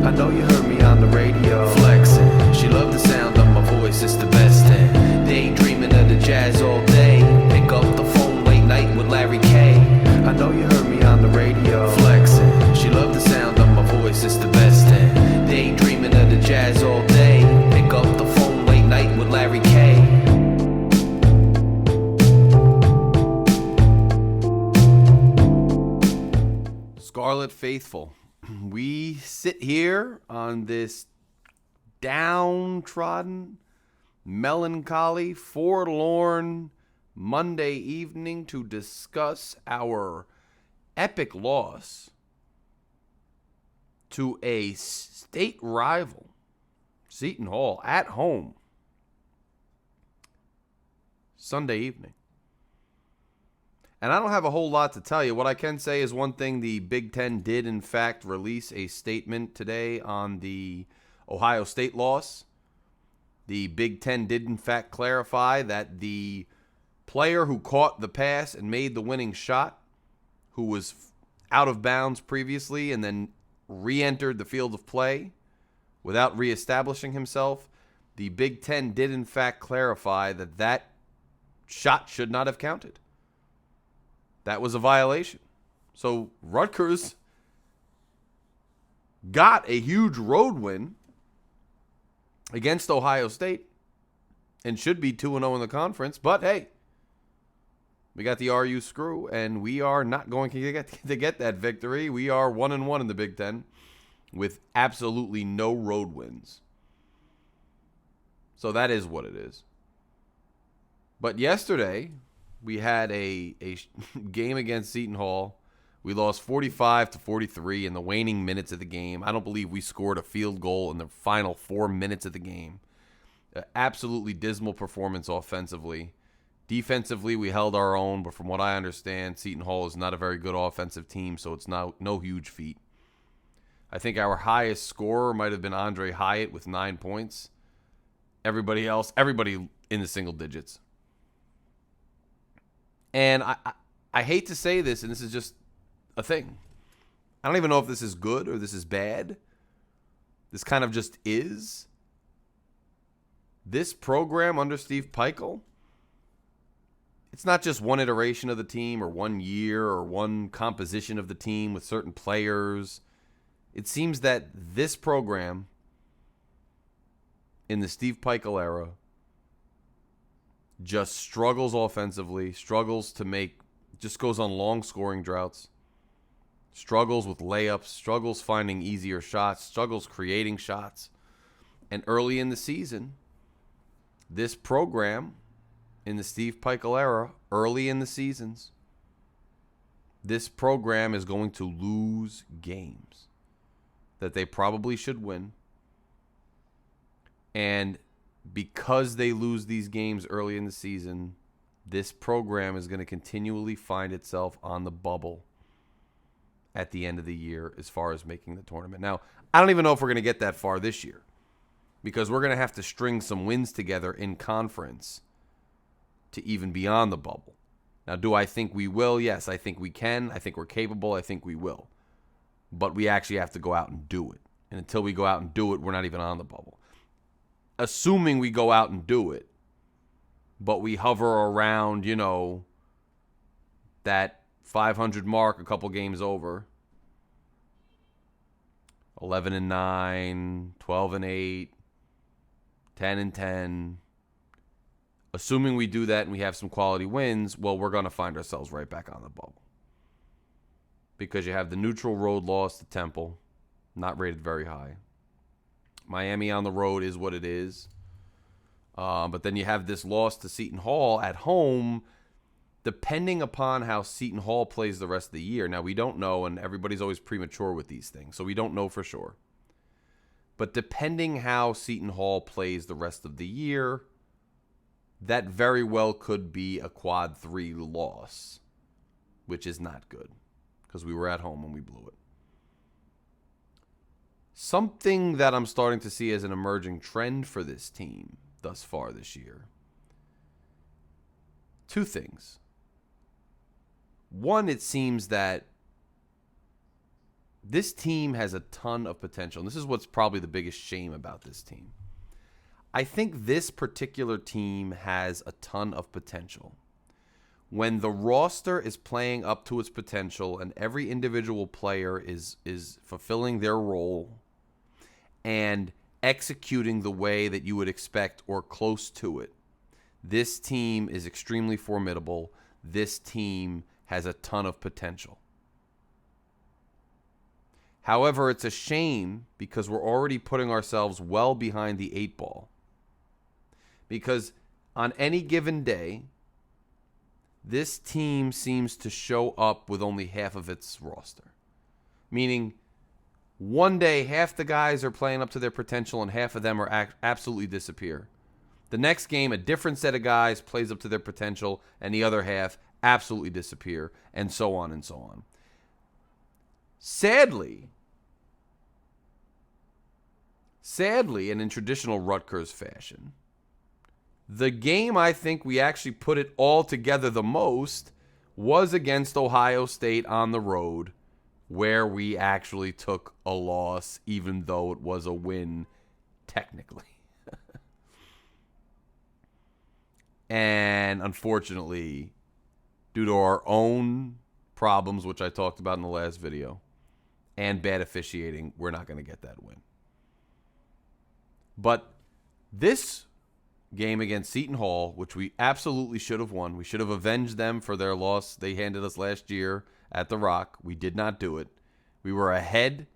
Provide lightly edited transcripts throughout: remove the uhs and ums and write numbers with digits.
I know you heard me on the radio. Flexing, she loved the sound of my voice, it's the best thing. Daydreaming of the jazz all day. Pick up the phone late night with Larry K. I know you heard me on the radio. Flexing, she loved the sound of my voice, it's the best thing. Daydreaming of the jazz all day. Pick up the phone late night with Larry K. Scarlet Faithful, we sit here on this downtrodden, melancholy, forlorn Monday evening to discuss our epic loss to a state rival, Seton Hall, at home, Sunday evening. And I don't have a whole lot to tell you. What I can say is one thing: the Big Ten did, in fact, release a statement today on the Ohio State loss. The Big Ten did, in fact, clarify that the player who caught the pass and made the winning shot, who was out of bounds previously and then re-entered the field of play without reestablishing himself, the Big Ten did, in fact, clarify that that shot should not have counted. That was a violation. So Rutgers got a huge road win against Ohio State and should be 2-0 in the conference. But hey, we got the RU screw, and we are not going to get that victory. We are 1-1 in the Big Ten with absolutely no road wins. So that is what it is. But yesterday, we had a game against Seton Hall. We lost 45-43 in the waning minutes of the game. I don't believe we scored a field goal in the final 4 minutes of the game. Absolutely dismal performance offensively. Defensively, we held our own, but from what I understand, Seton Hall is not a very good offensive team, so it's no huge feat. I think our highest scorer might have been Andre Hyatt with 9 points. Everybody in the single digits. And I hate to say this, and this is just a thing. I don't even know if this is good or this is bad. This kind of just is. This program under Steve Peichel, it's not just one iteration of the team or 1 year or one composition of the team with certain players. It seems that this program in the Steve Peichel era just struggles offensively, just goes on long scoring droughts, struggles with layups, struggles finding easier shots, struggles creating shots. And early in the season, this program in the Steve Peichel era, early in the seasons, this program is going to lose games that they probably should win. And because they lose these games early in the season, this program is going to continually find itself on the bubble at the end of the year as far as making the tournament. Now, I don't even know if we're going to get that far this year because we're going to have to string some wins together in conference to even be on the bubble. Now, do I think we will? Yes, I think we can. I think we're capable. I think we will. But we actually have to go out and do it. And until we go out and do it, we're not even on the bubble. Assuming we go out and do it, but we hover around, that 500 mark a couple games over. 11-9, 12-8, 10-10. Assuming we do that and we have some quality wins, well, we're going to find ourselves right back on the bubble. Because you have the neutral road loss to Temple, not rated very high. Miami on the road is what it is. But then you have this loss to Seton Hall at home, depending upon how Seton Hall plays the rest of the year. Now, we don't know, and everybody's always premature with these things, so we don't know for sure. But depending how Seton Hall plays the rest of the year, that very well could be a quad 3 loss, which is not good because we were at home and we blew it. Something that I'm starting to see as an emerging trend for this team thus far this year. Two things. One, it seems that this team has a ton of potential. And this is what's probably the biggest shame about this team. I think this particular team has a ton of potential. When the roster is playing up to its potential and every individual player is fulfilling their role and executing the way that you would expect or close to it, this team is extremely formidable. This team has a ton of potential. However, it's a shame because we're already putting ourselves well behind the 8 ball. Because on any given day, this team seems to show up with only half of its roster. Meaning, one day, half the guys are playing up to their potential and half of them are absolutely disappear. The next game, a different set of guys plays up to their potential and the other half absolutely disappear, and so on and so on. Sadly, and in traditional Rutgers fashion, the game I think we actually put it all together the most was against Ohio State on the road, where we actually took a loss, even though it was a win technically. And unfortunately, due to our own problems, which I talked about in the last video, and bad officiating, we're not going to get that win. But this game against Seton Hall, which we absolutely should have won. We should have avenged them for their loss they handed us last year at the Rock. We did not do it. We were ahead.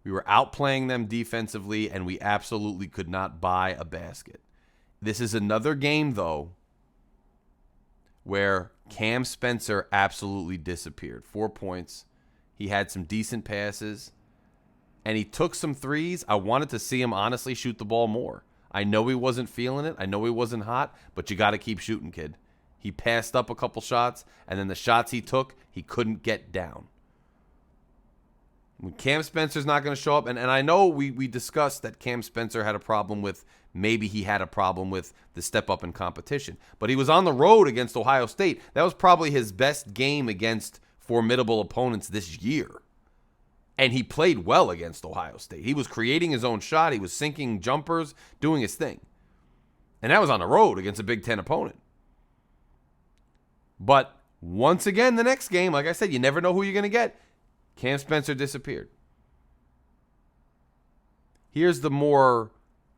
We were outplaying them defensively, and we absolutely could not buy a basket. This is another game, though, where Cam Spencer absolutely disappeared. 4 points. He had some decent passes, and he took some threes. I wanted to see him honestly shoot the ball more. I know he wasn't feeling it. I know he wasn't hot, but you got to keep shooting, kid. He passed up a couple shots, and then the shots he took, he couldn't get down. When Cam Spencer's not going to show up, and I know we discussed that Cam Spencer had a problem with, maybe he had a problem with the step up in competition, but he was on the road against Ohio State. That was probably his best game against formidable opponents this year. And he played well against Ohio State. He was creating his own shot. He was sinking jumpers, doing his thing. And that was on the road against a Big Ten opponent. But once again, the next game, like I said, you never know who you're going to get. Cam Spencer disappeared. Here's the more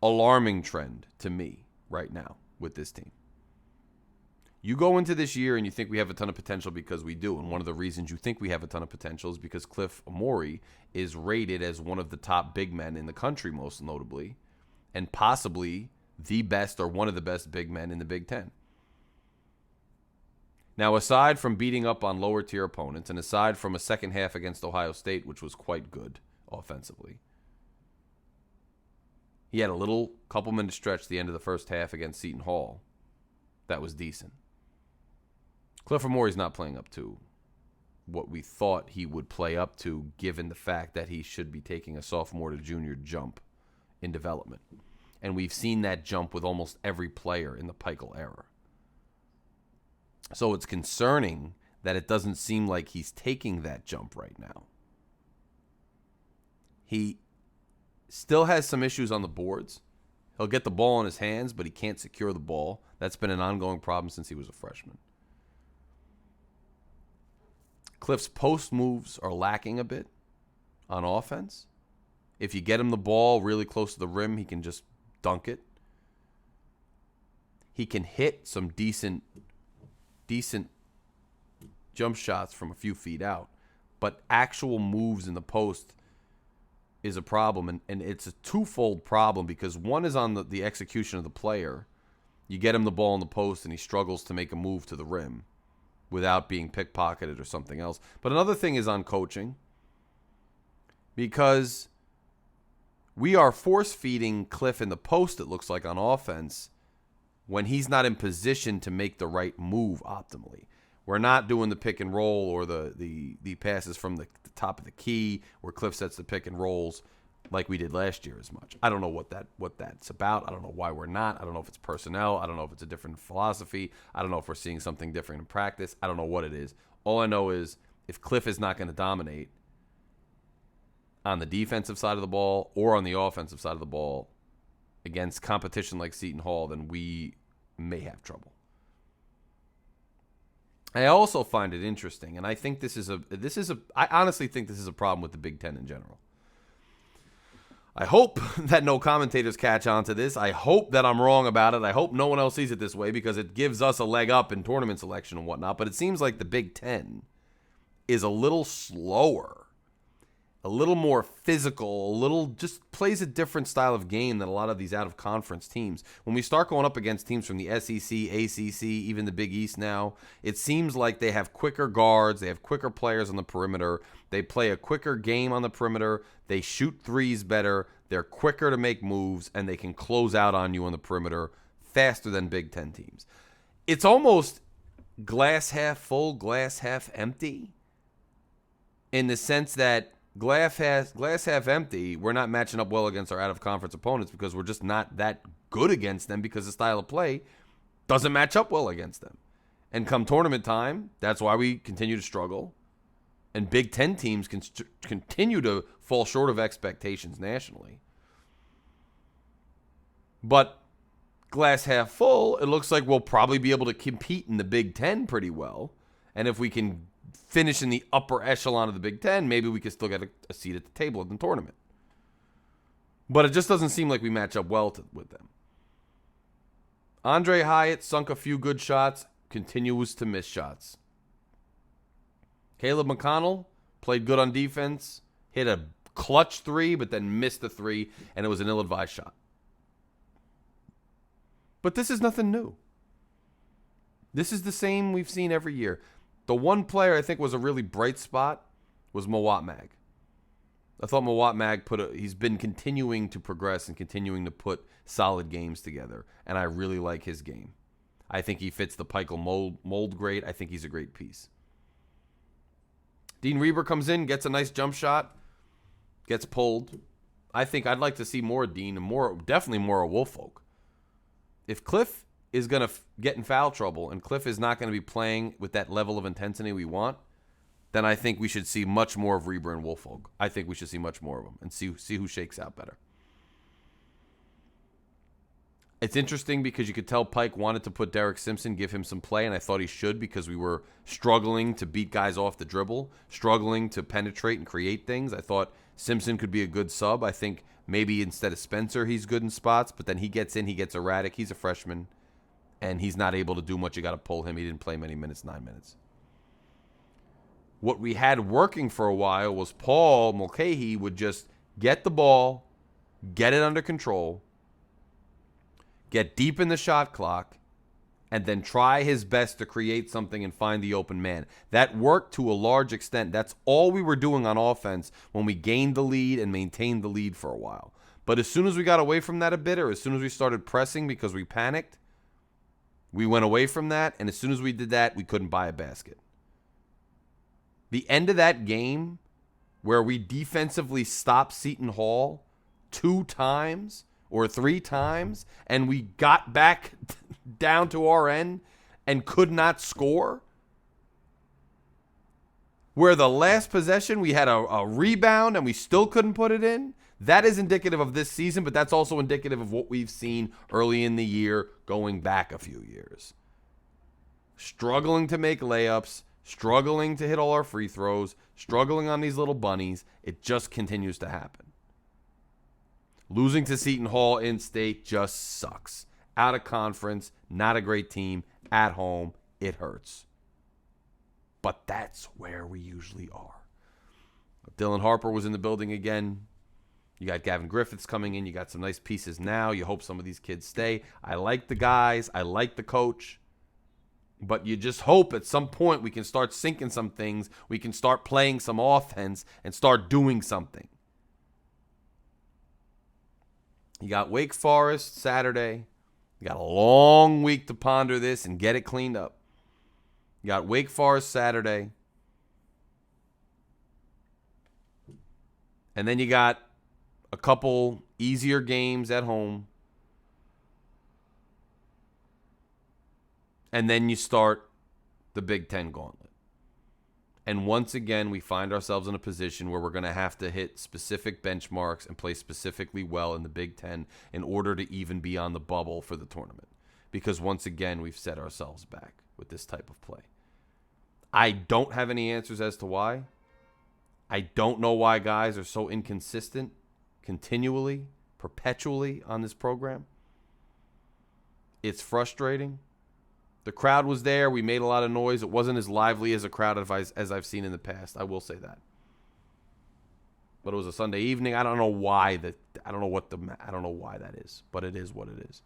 alarming trend to me right now with this team. You go into this year and you think we have a ton of potential because we do. And one of the reasons you think we have a ton of potential is because Cliff Amore is rated as one of the top big men in the country, most notably, and possibly the best or one of the best big men in the Big Ten. Now, aside from beating up on lower tier opponents and aside from a second half against Ohio State, which was quite good offensively, he had a little couple-minute stretch at the end of the first half against Seton Hall that was decent. Cliff Amore's not playing up to what we thought he would play up to, given the fact that he should be taking a sophomore to junior jump in development. And we've seen that jump with almost every player in the Pikel era. So it's concerning that it doesn't seem like he's taking that jump right now. He still has some issues on the boards. He'll get the ball in his hands, but he can't secure the ball. That's been an ongoing problem since he was a freshman. Cliff's post moves are lacking a bit on offense. If you get him the ball really close to the rim, he can just dunk it. He can hit some decent jump shots from a few feet out, but actual moves in the post is a problem, and it's a twofold problem because one is on the execution of the player. You get him the ball in the post, and he struggles to make a move to the rim without being pickpocketed or something else. But another thing is on coaching, because we are force-feeding Cliff in the post, it looks like, on offense when he's not in position to make the right move optimally. We're not doing the pick and roll or the passes from the top of the key where Cliff sets the pick and rolls like we did last year as much. I don't know what that's about. I don't know why we're not. I don't know if it's personnel. I don't know if it's a different philosophy. I don't know if we're seeing something different in practice. I don't know what it is. All I know is if Cliff is not going to dominate, on the defensive side of the ball or on the offensive side of the ball against competition like Seton Hall, then we may have trouble. I also find it interesting, and I think I honestly think this is a problem with the Big Ten in general. I hope that no commentators catch on to this. I hope that I'm wrong about it. I hope no one else sees it this way because it gives us a leg up in tournament selection and whatnot. But it seems like the Big Ten is a little slower, a little more physical, just plays a different style of game than a lot of these out-of-conference teams. When we start going up against teams from the SEC, ACC, even the Big East now, it seems like they have quicker guards, they have quicker players on the perimeter, they play a quicker game on the perimeter, they shoot threes better, they're quicker to make moves, and they can close out on you on the perimeter faster than Big Ten teams. It's almost glass half full, glass half empty, in the sense that glass half empty, we're not matching up well against our out-of-conference opponents because we're just not that good against them because the style of play doesn't match up well against them. And come tournament time, that's why we continue to struggle. And Big Ten teams can continue to fall short of expectations nationally. But glass half full, it looks like we'll probably be able to compete in the Big Ten pretty well. And if we can finish in the upper echelon of the Big Ten, maybe we could still get a seat at the table in the tournament. But it just doesn't seem like we match up well with them. Andre Hyatt sunk a few good shots, continues to miss shots. Caleb McConnell played good on defense, hit a clutch three, but then missed the three, and it was an ill-advised shot. But this is nothing new. This is the same we've seen every year. The one player I think was a really bright spot was Mawot Mag. I thought Mawot Mag he's been continuing to progress and continuing to put solid games together, and I really like his game. I think he fits the Pikel mold great. I think he's a great piece. Dean Reber comes in, gets a nice jump shot, gets pulled. I think I'd like to see more Dean and definitely more of Woolfolk. If Cliff is going to get in foul trouble and Cliff is not going to be playing with that level of intensity we want, then I think we should see much more of Reber and Woolfolk. I think we should see much more of them and see who shakes out better. It's interesting because you could tell Pike wanted to put Derek Simpson, give him some play, and I thought he should because we were struggling to beat guys off the dribble, struggling to penetrate and create things. I thought Simpson could be a good sub. I think maybe instead of Spencer, he's good in spots, but then he gets in, he gets erratic. He's a freshman, and he's not able to do much. You got to pull him. He didn't play many minutes, 9 minutes. What we had working for a while was Paul Mulcahy would just get the ball, get it under control, get deep in the shot clock, and then try his best to create something and find the open man. That worked to a large extent. That's all we were doing on offense when we gained the lead and maintained the lead for a while. But as soon as we got away from that a bit, or as soon as we started pressing because we panicked, we went away from that, and as soon as we did that, we couldn't buy a basket. The end of that game, where we defensively stopped Seton Hall 2 times or 3 times, and we got back down to our end and could not score, where the last possession we had a rebound and we still couldn't put it in, that is indicative of this season, but that's also indicative of what we've seen early in the year going back a few years. Struggling to make layups, struggling to hit all our free throws, struggling on these little bunnies. It just continues to happen. Losing to Seton Hall in state just sucks. Out of conference, not a great team. At home, it hurts. But that's where we usually are. Dylan Harper was in the building again. You got Gavin Griffiths coming in. You got some nice pieces now. You hope some of these kids stay. I like the guys. I like the coach. But you just hope at some point we can start sinking some things. We can start playing some offense and start doing something. You got Wake Forest Saturday. You got a long week to ponder this and get it cleaned up. You got Wake Forest Saturday. And then you got a couple easier games at home. And then you start the Big Ten gauntlet. And once again, we find ourselves in a position where we're going to have to hit specific benchmarks and play specifically well in the Big Ten in order to even be on the bubble for the tournament. Because once again, we've set ourselves back with this type of play. I don't have any answers as to why. I don't know why guys are so inconsistent continually, perpetually on this program. It's frustrating. The crowd was there. We made a lot of noise. It wasn't as lively as a crowd as I've seen in the past. I will say that. But it was a Sunday evening. I don't know why that. I don't know why that is. But it is what it is.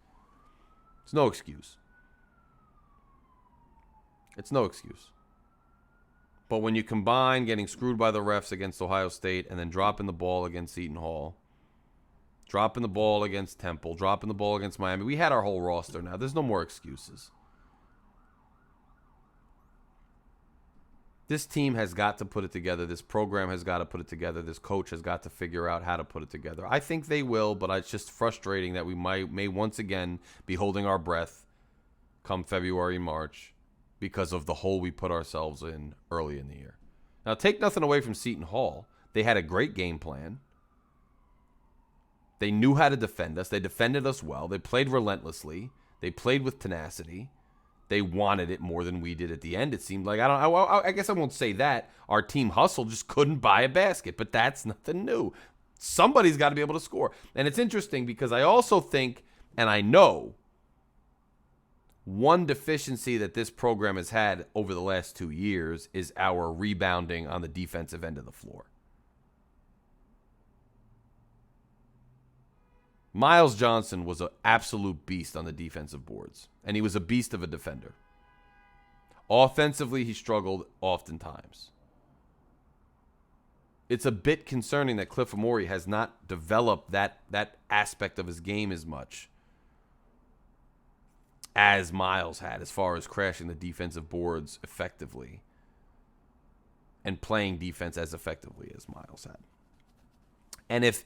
It's no excuse. It's no excuse. But when you combine getting screwed by the refs against Ohio State and then dropping the ball against Seton Hall, dropping the ball against Temple, dropping the ball against Miami, we had our whole roster now. There's no more excuses. This team has got to put it together. This program has got to put it together. This coach has got to figure out how to put it together. I think they will, but it's just frustrating that we may once again be holding our breath come February, March because of the hole we put ourselves in early in the year. Now, take nothing away from Seton Hall. They had a great game plan. They knew how to defend us. They defended us well. They played relentlessly. They played with tenacity. They wanted it more than we did at the end, it seemed like. I guess I won't say that. Our team hustle just couldn't buy a basket, but that's nothing new. Somebody's got to be able to score. And it's interesting because I also think, and I know, one deficiency that this program has had over the last 2 years is our rebounding on the defensive end of the floor. Miles Johnson was an absolute beast on the defensive boards, and he was a beast of a defender. Offensively, he struggled oftentimes. It's a bit concerning that Cliff Amore has not developed that aspect of his game as much as Miles had, as far as crashing the defensive boards effectively and playing defense as effectively as Miles had. And if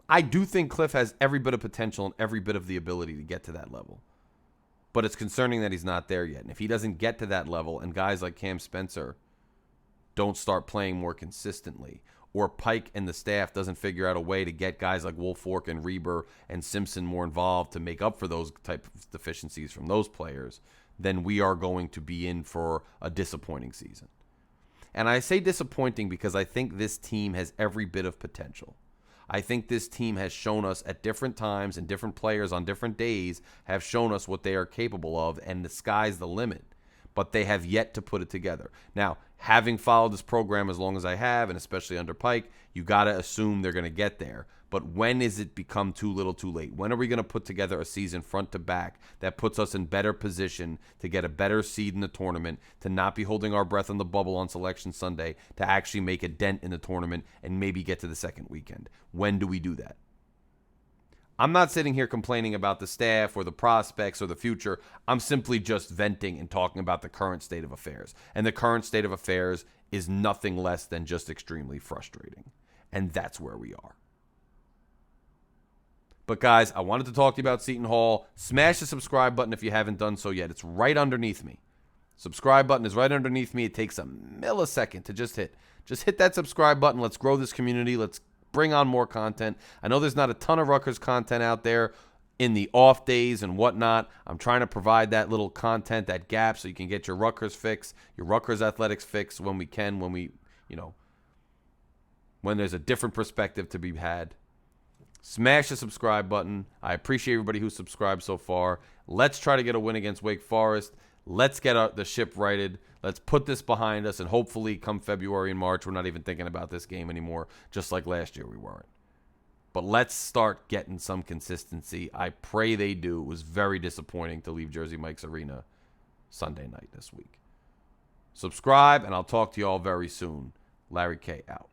I do think Cliff has every bit of potential and every bit of the ability to get to that level. But it's concerning that he's not there yet. And if he doesn't get to that level and guys like Cam Spencer don't start playing more consistently, or Pike and the staff doesn't figure out a way to get guys like Woolfolk and Reber and Simpson more involved to make up for those type of deficiencies from those players, then we are going to be in for a disappointing season. And I say disappointing because I think this team has every bit of potential. I think this team has shown us at different times and different players on different days have shown us what they are capable of, and the sky's the limit. But they have yet to put it together. Now, having followed this program as long as I have, and especially under Pike, you got to assume they're going to get there. But when is it become too little too late? When are we going to put together a season front to back that puts us in better position to get a better seed in the tournament, to not be holding our breath on the bubble on Selection Sunday, to actually make a dent in the tournament and maybe get to the second weekend? When do we do that? I'm not sitting here complaining about the staff or the prospects or the future. I'm simply just venting and talking about the current state of affairs. And the current state of affairs is nothing less than just extremely frustrating. And that's where we are. But guys, I wanted to talk to you about Seton Hall. Smash the subscribe button if you haven't done so yet. It's right underneath me. Subscribe button is right underneath me. It takes a millisecond to just hit. Just hit that subscribe button. Let's grow this community. Let's bring on more content. I know there's not a ton of Rutgers content out there in the off days and whatnot. I'm trying to provide that little content, that gap, so you can get your Rutgers fix, your Rutgers athletics fix when we can, when there's a different perspective to be had. Smash the subscribe button. I appreciate everybody who's subscribed so far. Let's try to get a win against Wake Forest. Let's get the ship righted. Let's put this behind us, and hopefully come February and March, we're not even thinking about this game anymore, just like last year we weren't. But let's start getting some consistency. I pray they do. It was very disappointing to leave Jersey Mike's Arena Sunday night this week. Subscribe, and I'll talk to you all very soon. Larry K. out.